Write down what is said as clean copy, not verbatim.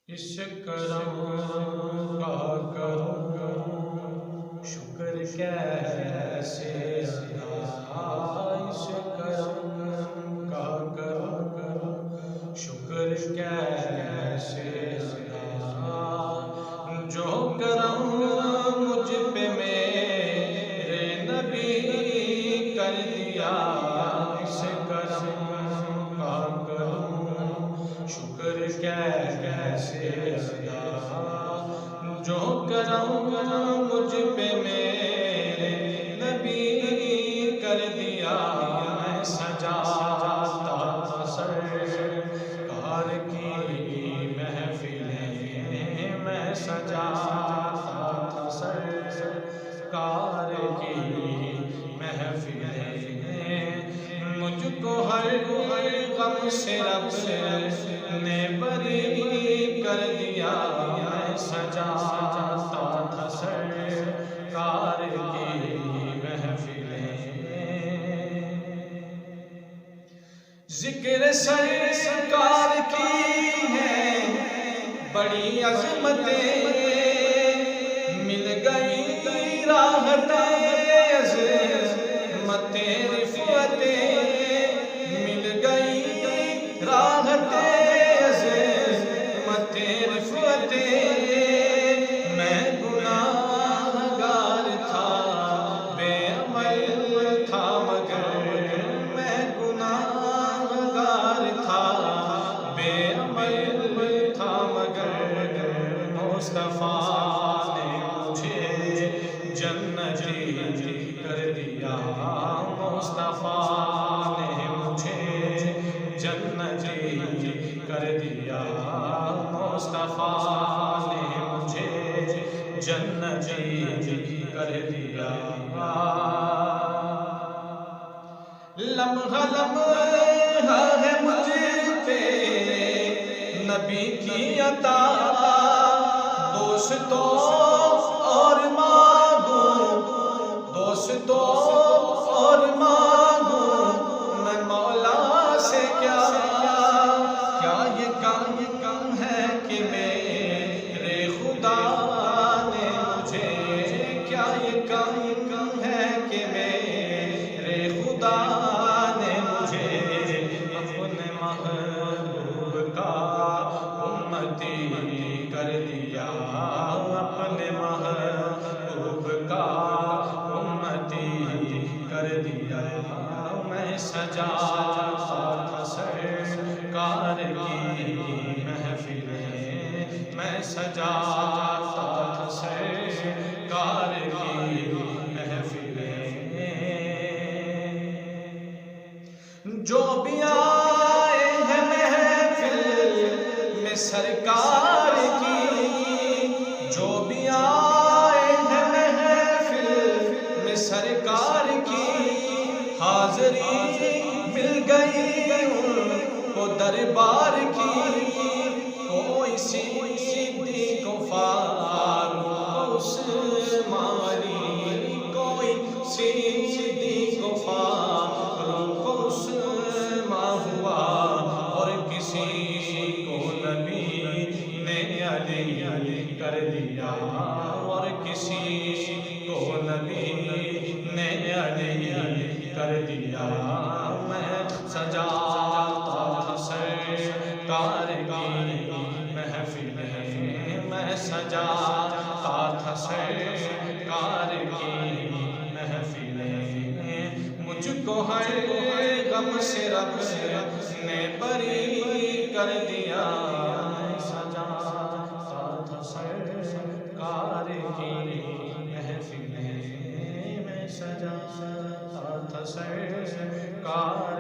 اس کرم کا کرم شکر کیسے ادا، اس کرم کا کرم شکر کیسے ادا، جو کرم مجھ پہ میرے نبی کر دیا، اس کرم کا کرم شکر کیسے ادا، جو کرم مجھ پہ میرے نبی کر دیا، میں سجاتا تھا سرکار کی محفلیں، میں سجاتا تھا سرکار کی محفلیں، مجھ کو ہر غم سے رب نے بری کر دیا، میں سجاتا تھا سرکار کی محفلیں، ذکر سرکار کی ہے بڑی عظمتیں، مل گئی راحتیں عظمتیں رفعتیں، مل گئی راحتیں عظمتیں رفعتیں، میں گناہ گار تھا بے عمل تھا مگر، میں گناہ گار تھا بے عمل تھا مگر، مصطفیٰ نے مجھے جنتی کر دیا، مصطفیٰ نے مجھے جنتی کر دیا، مصطفیٰ نے مجھے جنتی کر دیا، لمحہ لمحہ ہے مجھ پہ نبی کی عطا، دوستوں اور مانگوں، دوستوں اور مانگوں میں مولا سے کیا یہ کم ہے کہ میرے خدا نے مجھے، کیا یہ کم ہے کہ میرے خدا نے مجھے اپنے محبوب کا امتی کر دیا، اپنے محبوب کا امتی کر دیا، میں سجاتا تھا سرکار کی محفلیں، میں سجاتا تھا سرکار کی محفلیں، جو بھی آئے ہیں محفل میں سرکار کی، جو بھی آئے ہیں محفل میں سرکار کی، حاضری مل گئی ان کو دربار کی، کوئی صدیق و فاروق عثمانی، کوئی صدیق و فاروق عثمان ہوا، اور کسی کو نبی نے علی کر دیا، اور کسی کو نبی نے علی کر دیا، میں سجاتا تھا سرکار کی محفلیں، میں سجاتا تھا سرکار کی محفلیں، مجھ کو ہر غم سے رب نے بری کر دیا، میں سجاتا تھا سرکار کی محفلیں، میں سجاتا تھا سرکار